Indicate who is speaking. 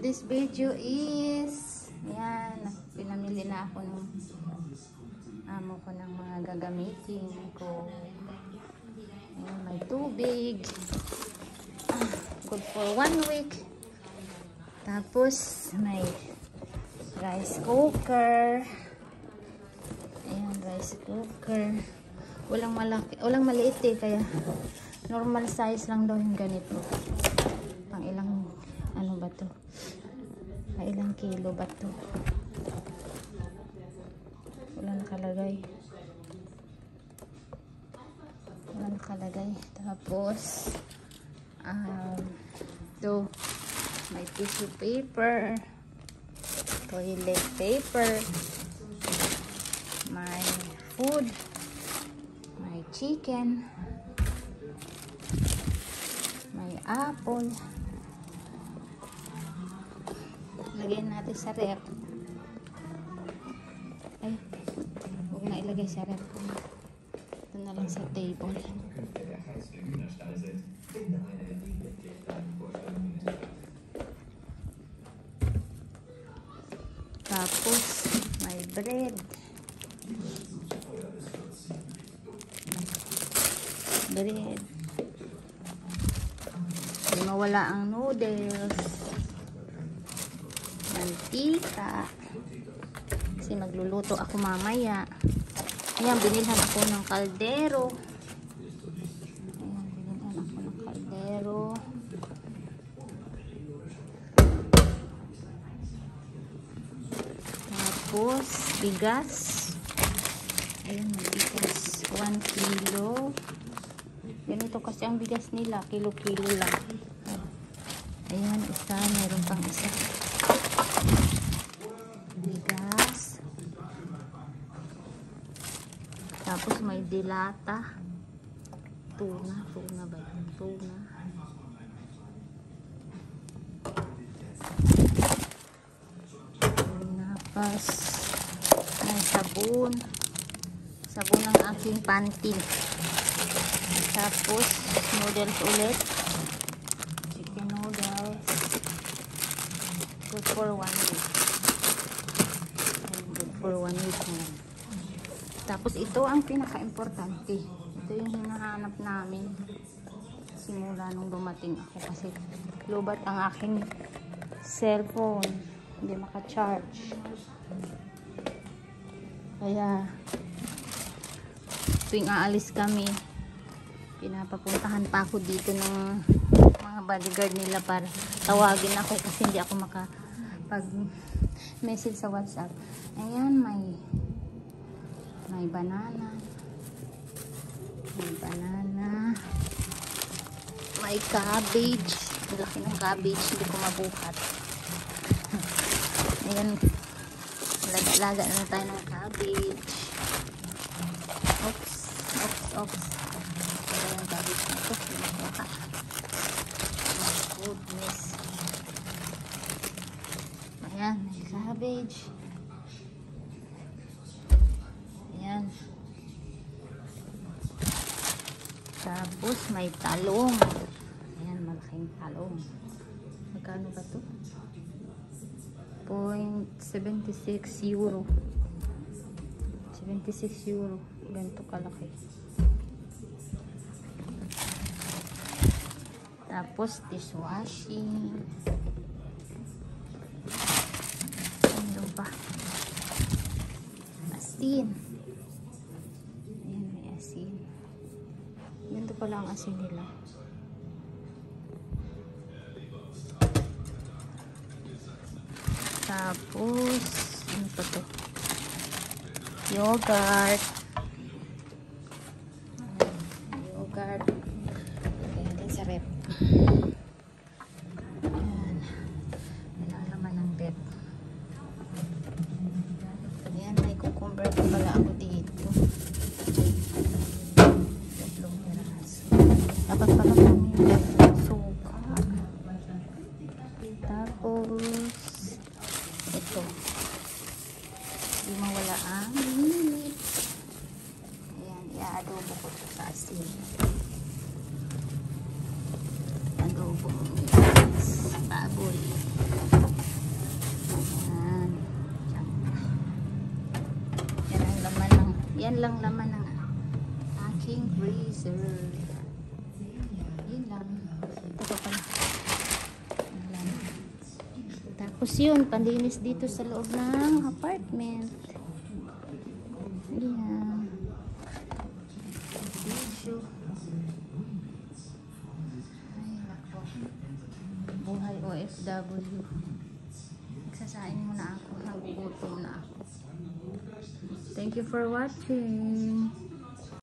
Speaker 1: Today's video is, yan, pinamili na ako ng amo ko ng mga gagamitin ko. Ayan, may tubig. Good for 1 week. Tapos, may rice cooker. Ayan, rice cooker. Walang malaki, walang maliit eh, kaya normal size lang daw yung ganito. Pang ilang, ano ba to? Pang ilang kilo ba to? Wala nakalagay. Wala nakalagay. Tapos, ito, may tissue paper, toilet paper, may food, may chicken, may apple. Lagyan natin sa rep. Ay, huwag na ilagay sa rep. Ito na lang sa table. Tapos, may bread. Bread. Hindi mawala ang noodles. Mantika. Kasi magluluto ako mamaya. Ayan, binilhan ako ng kaldero. Ayan, binilhan ako ng kaldero. Tapos, bigas. Ayan, may bigas. 1 kilo. Ganito kasi ang bigas nila. Kilo-kilo lang. Ayan, isa. Meron pang isa. Bigas. Tapos may dilata. Tuna. Tuna ba yun? Tuna. Tapos may sabon. Sabon ng aking panty. Tapos noodles ulit. Chicken noodles. Good for 1 week. Good for 1 week na. Tapos ito ang pinaka-importante. Ito yung hinahanap namin simula nung dumating ako kasi lubat ang aking cellphone. Hindi maka-charge. Kaya tuwing aalis kami, pinapapuntahan pa ako dito ng mga bodyguard nila para tawagin ako kasi hindi ako makapag-message sa WhatsApp. Ayan, may banana. May banana. May cabbage. Ang laki ng cabbage. Hindi ko mabuhat. Ayan. Laga-laga na tayo ng cabbage. Oops. Oops. Ayan yung cabbage na ito. Oh goodness. Ayan. May cabbage. Ayan. Tapos may talong. Ayan, malaking talong. Magkano ba ito? 0.76 euro. 76 euro. Ganito kalaki. Tapos dishwashing. Ano ba? Asin. Ayan, may asin. Ganito pala ang asin nila. Tapos, ano pa to? Yogurt. Yogurt. Lagyan natin sa rep. Ayan. Nalalaman ng rep. Ayan, may cucumber pa pala ako dito. Tatlong piraso. Dapat pala kami suka. Tapos, ito. Hindi mawala ang minute. Ayan, i-adobo ko ito sa asin. Adobo. Baboy. Yan lang laman ng aking freezer. Yun lang. Ito pa pala. Yan. Tapos yun, panlinis dito sa loob ng apartment. Yan. Tissue. Ay, nako. Buhay OFW. Nagsasain muna ako. Nagugutom na ako. Thank you for watching.